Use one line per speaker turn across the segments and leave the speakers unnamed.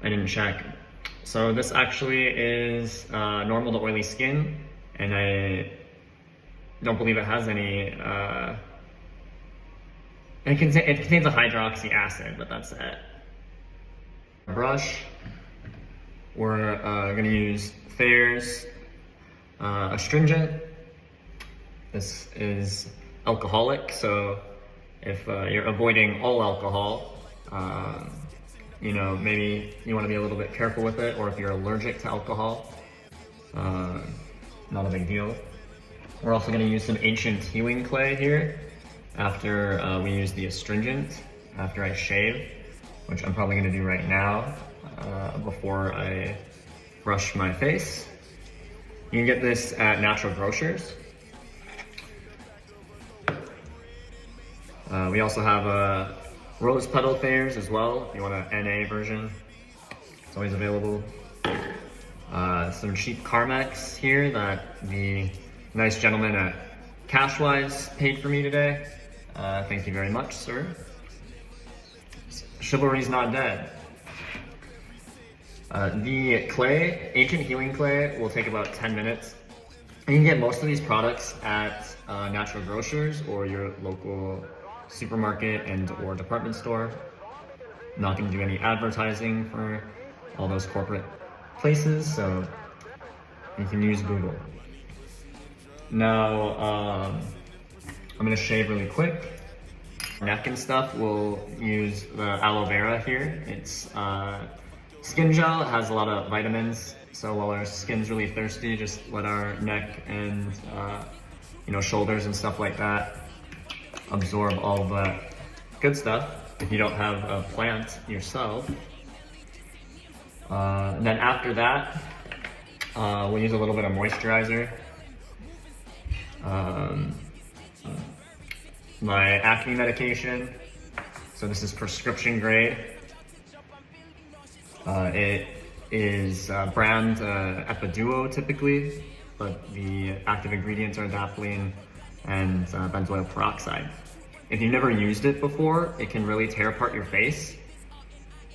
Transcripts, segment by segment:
I didn't check. So this actually is normal to oily skin, and I don't believe it has any. It contains a hydroxy acid, but that's it. Brush. We're going to use Thayer's astringent. This is alcoholic, so if you're avoiding all alcohol, maybe you want to be a little bit careful with it, or if you're allergic to alcohol, not a big deal. We're also going to use some ancient healing clay here after we use the astringent, after I shave, which I'm probably going to do right now before I brush my face. You can get this at natural grocers. We also have rose petal Thayers as well, if you want an NA version. It's always available. Some cheap Carmex here that the nice gentleman at Cashwise paid for me today. Thank you very much, sir. Chivalry's not dead. The clay, ancient healing clay, will take about 10 minutes. You can get most of these products at natural grocers or your local supermarket and or department store. I'm not going to do any advertising for all those corporate places, so you can use Google. Now, I'm going to shave really quick. Neck and stuff, we'll use the aloe vera here. It's skin gel. It has a lot of vitamins, so while our skin's really thirsty, just let our neck and shoulders and stuff like that absorb all the good stuff if you don't have a plant yourself. And then after that, we'll use a little bit of moisturizer. My acne medication, so this is prescription grade. It is brand B.O.D typically, but the active ingredients are adapalene and benzoyl peroxide. If you've never used it before, it can really tear apart your face.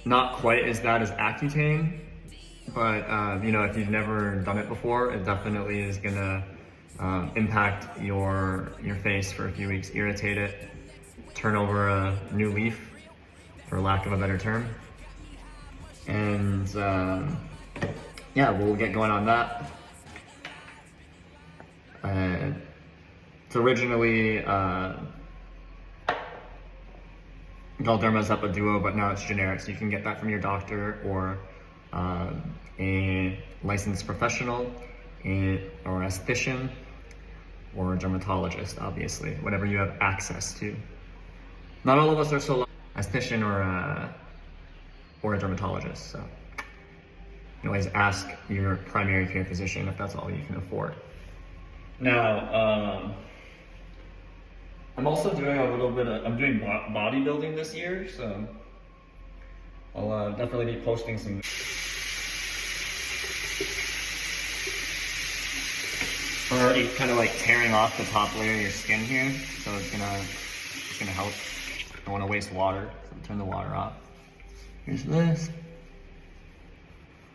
Not quite as bad as Accutane, but if you've never done it before, it definitely is gonna impact your face for a few weeks, irritate it, turn over a new leaf, for lack of a better term. And yeah, we'll get going on that. It's originally Galderma's Epiduo, but now it's generic, so you can get that from your doctor or a licensed professional or esthetician or a dermatologist, obviously, whatever you have access to. Not all of us are so lucky. Esthetician or a dermatologist, so you can always ask your primary care physician if that's all you can afford. Now, I'm also doing I'm doing bodybuilding this year, so I'll definitely be posting some. I'm already kind of like tearing off the top layer of your skin here, so it's gonna help. I don't want to waste water, so turn the water off. Here's this.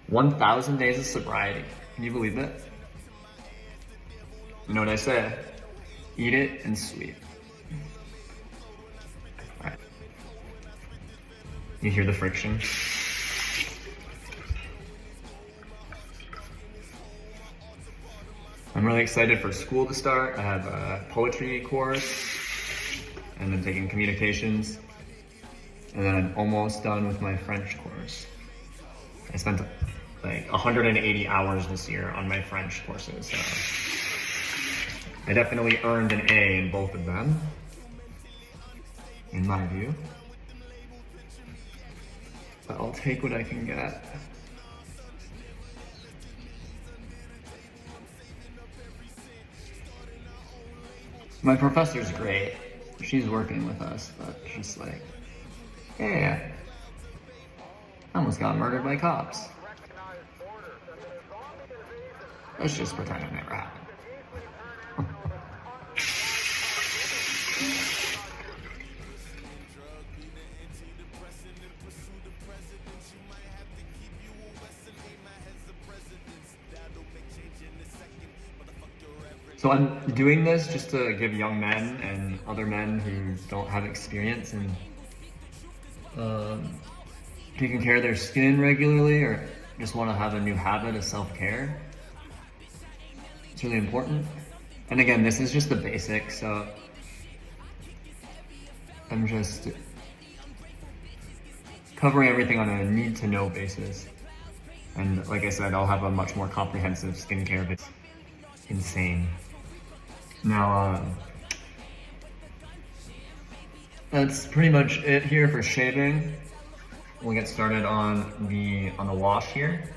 1,000 days of sobriety. Can you believe that? You know what I say? Eat it and sweet. All right. You hear the friction? I'm really excited for school to start. I have a poetry course, and I'm taking communications, and then I'm almost done with my French course. I spent like 180 hours this year on my French courses, so I definitely earned an A in both of them, in my view. But I'll take what I can get. My professor's great. She's working with us, but she's like, yeah, I almost got murdered by cops. Let's just pretend it never happened. So I'm doing this just to give young men and other men who don't have experience in taking care of their skin regularly or just want to have a new habit of self-care. It's really important. And again, this is just the basics, so I'm just covering everything on a need-to-know basis. And like I said, I'll have a much more comprehensive skincare. It's insane. Now, that's pretty much it here for shaving. We'll get started on the wash here.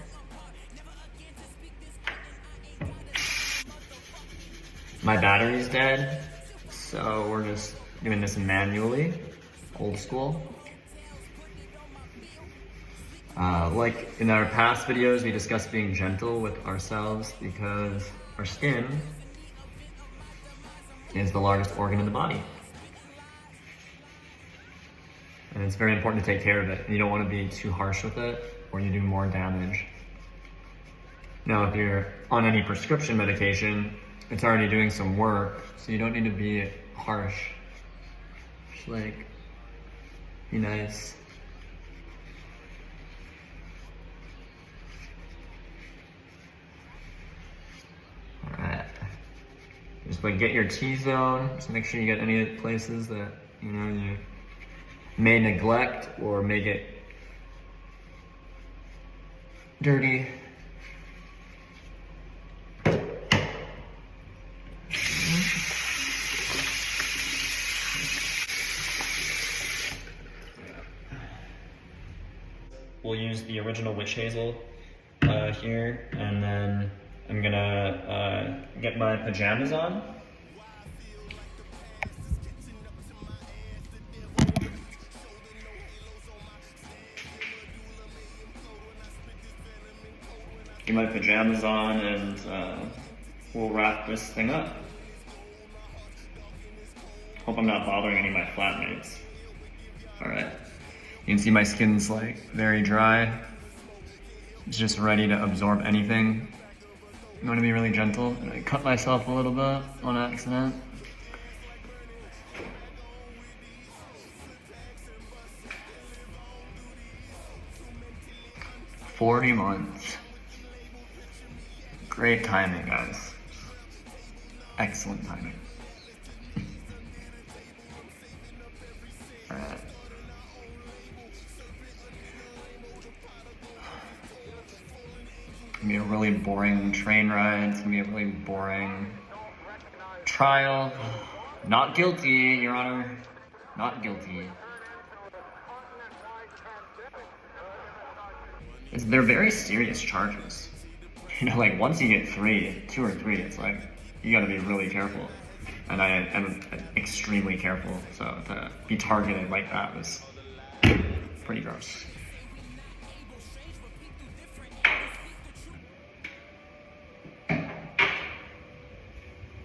My battery's dead, so we're just doing this manually, old school. Like in our past videos, we discussed being gentle with ourselves because our skin is the largest organ in the body. And it's very important to take care of it. You don't want to be too harsh with it or you do more damage. Now, if you're on any prescription medication, it's already doing some work, so you don't need to be harsh. Just like, be nice. Alright. Just like get your T-zone, just make sure you get any places that, you know, you may neglect or may get dirty. We'll use the original witch hazel here, and then I'm gonna get my pajamas on. Get my pajamas on, and we'll wrap this thing up. Hope I'm not bothering any of my flatmates. All right. You can see my skin's like very dry. It's just ready to absorb anything. I'm gonna be really gentle. I cut myself a little bit on accident. "40 months. Great timing, guys. Excellent timing. All right. It's gonna be a really boring train ride. It's gonna be a really boring trial. Not guilty, Your Honor. Not guilty. They're very serious charges. You know, like once you get two or three, it's like, you gotta be really careful. And I am extremely careful, so to be targeted like that was pretty gross.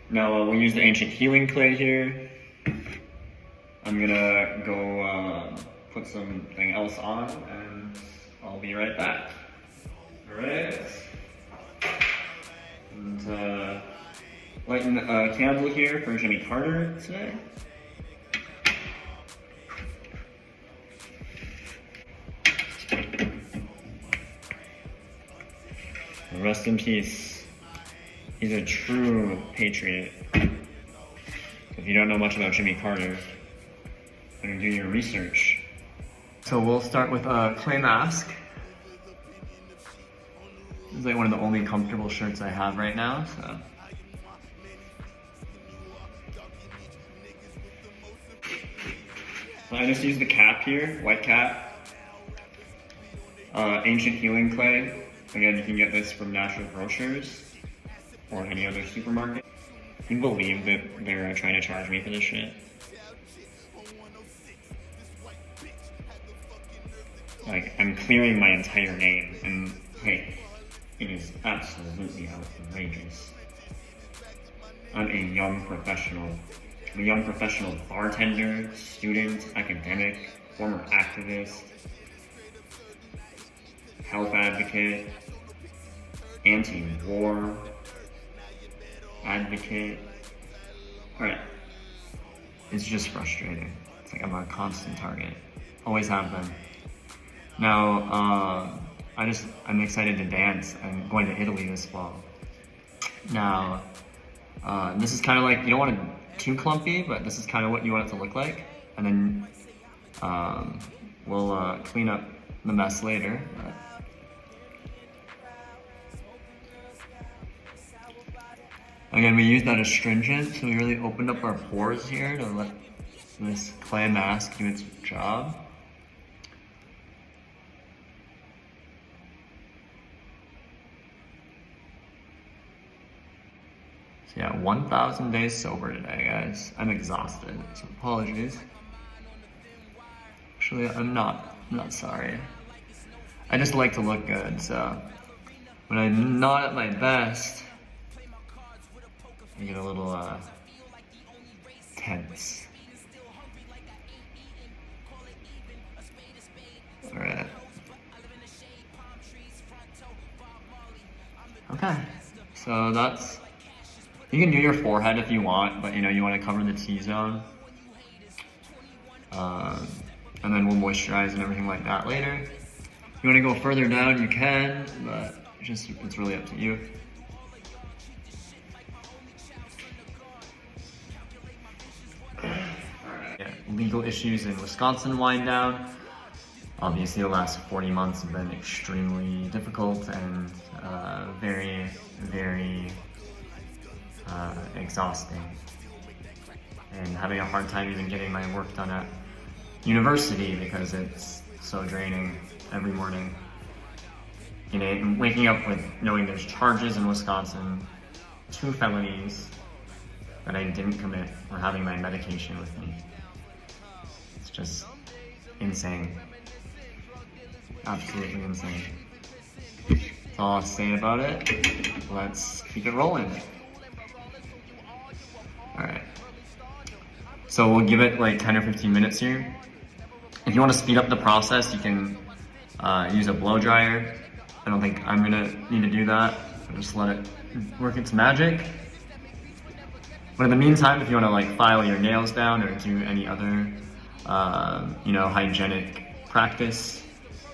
Now we'll use the ancient healing clay here. I'm gonna go put something else on, and I'll be right back. All right. And lighten a candle here for Jimmy Carter today. Rest in peace. He's a true patriot. If you don't know much about Jimmy Carter, better do your research. So we'll start with a clay mask. This is like one of the only comfortable shirts I have right now, so. So I just use the cap here, white cap. Ancient healing clay. Again, you can get this from Natural Grocers or any other supermarket. Can you believe that they're trying to charge me for this shit? Like, I'm clearing my entire name, and hey, it is absolutely outrageous. I'm a young professional. I'm a young professional bartender, student, academic, former activist, health advocate, anti-war, advocate. Alright. It's just frustrating. It's like I'm a constant target. Always have been. Now, I'm excited to dance. I'm going to Italy this fall. Now, this is kind of like, you don't want it too clumpy, but this is kind of what you want it to look like. And then we'll clean up the mess later. Again, we used that astringent, so we really opened up our pores here to let this clay mask do its job. So yeah, 1,000 days sober today, guys. I'm exhausted, so apologies. Actually, I'm not sorry. I just like to look good, so when I'm not at my best, I get a little tense. Alright. Okay, so that's, you can do your forehead if you want, but you want to cover the T-zone. And then we'll moisturize and everything like that later. If you want to go further down, you can, but it's really up to you. Yeah, legal issues in Wisconsin wind down. Obviously, the last 40 months have been extremely difficult and very, very exhausting. And having a hard time even getting my work done at university because it's so draining every morning. Waking up with knowing there's charges in Wisconsin, 2 felonies that I didn't commit, or having my medication with me. It's just insane. Absolutely insane. That's all I'll say about it. Let's keep it rolling. Alright. So we'll give it like 10 or 15 minutes here. If you want to speed up the process, you can use a blow dryer. I don't think I'm gonna need to do that. I'll just let it work its magic. But in the meantime, if you want to like file your nails down or do any other, hygienic practice,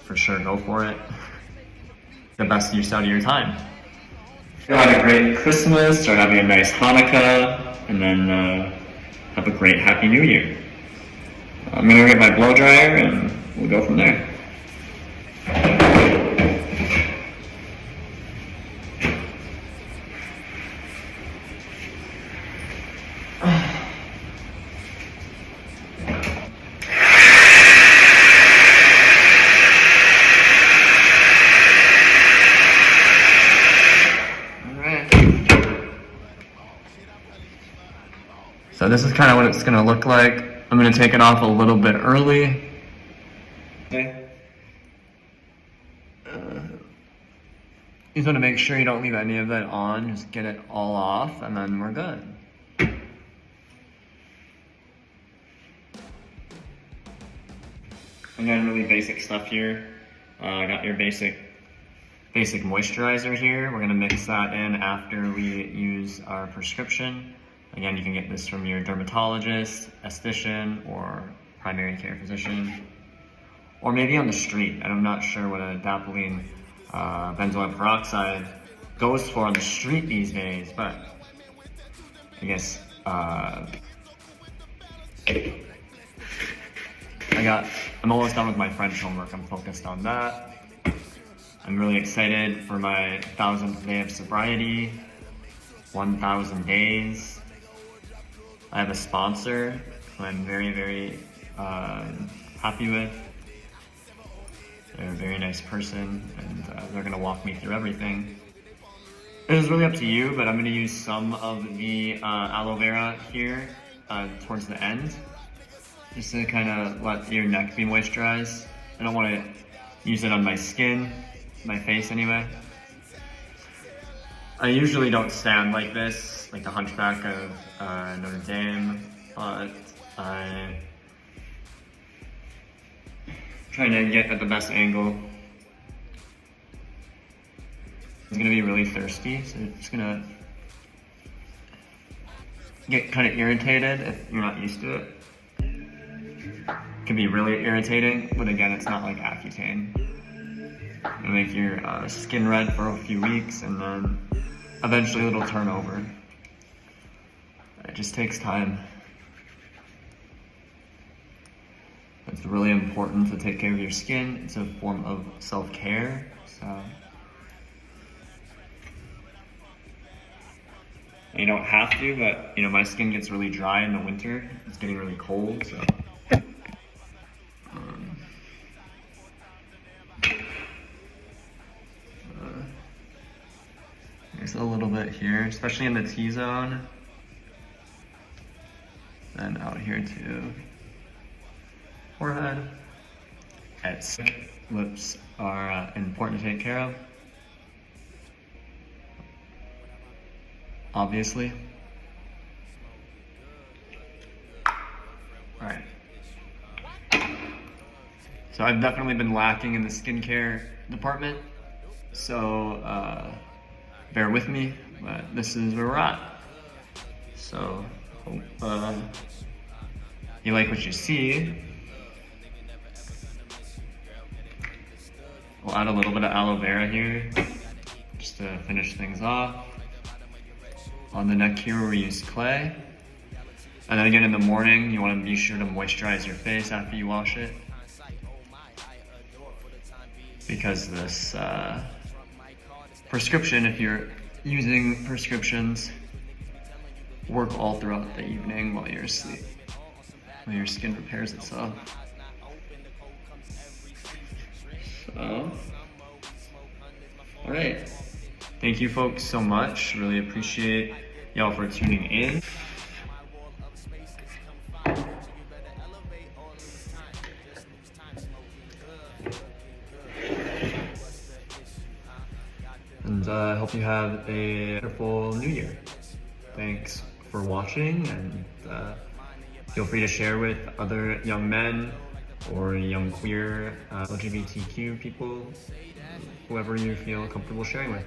for sure, go for it. The best use out of your time. If you had a great Christmas or having a nice Hanukkah, and then have a great Happy New Year. I'm gonna get my blow dryer and we'll go from there. So this is kind of what it's going to look like. I'm going to take it off a little bit early. Okay. You just want to make sure you don't leave any of that on. Just get it all off and then we're good. Again, really basic stuff here. I got your basic moisturizer here. We're going to mix that in after we use our prescription. Again, you can get this from your dermatologist, esthetician, or primary care physician, or maybe on the street. And I'm not sure what a adapalene benzoyl peroxide goes for on the street these days, but I guess I'm almost done with my French homework. I'm focused on that. I'm really excited for my 1,000th day of sobriety, 1,000 days. I have a sponsor who I'm very, very happy with. They're a very nice person, and they're gonna walk me through everything. It is really up to you, but I'm gonna use some of the aloe vera here towards the end, just to kind of let your neck be moisturized. I don't want to use it on my skin, my face anyway. I usually don't stand like this, like the Hunchback of Notre Dame, but I'm trying to get at the best angle. It's gonna be really thirsty, so I'm just gonna get kind of irritated if you're not used to it. It can be really irritating, but again, it's not like Accutane. It'll make your skin red for a few weeks, and then eventually it'll turn over. It just takes time. It's really important to take care of your skin. It's a form of self-care, so you don't have to, but you know, my skin gets really dry in the winter. It's getting really cold, so there's a little bit here, especially in the T-zone. Then out here too. Forehead. Okay, lips are important to take care of. Obviously. Alright. So I've definitely been lacking in the skincare department. So bear with me, but this is where we're at. So hope you like what you see. We'll add a little bit of aloe vera here, just to finish things off. On the neck here, we use clay. And then again in the morning, you want to be sure to moisturize your face after you wash it. Because this prescription, if you're using prescriptions, work all throughout the evening while you're asleep, while your skin repairs itself. So, alright. Thank you folks so much. Really appreciate y'all for tuning in. And I hope you have a wonderful new year. Thanks for watching, and feel free to share with other young men or young queer LGBTQ people, whoever you feel comfortable sharing with.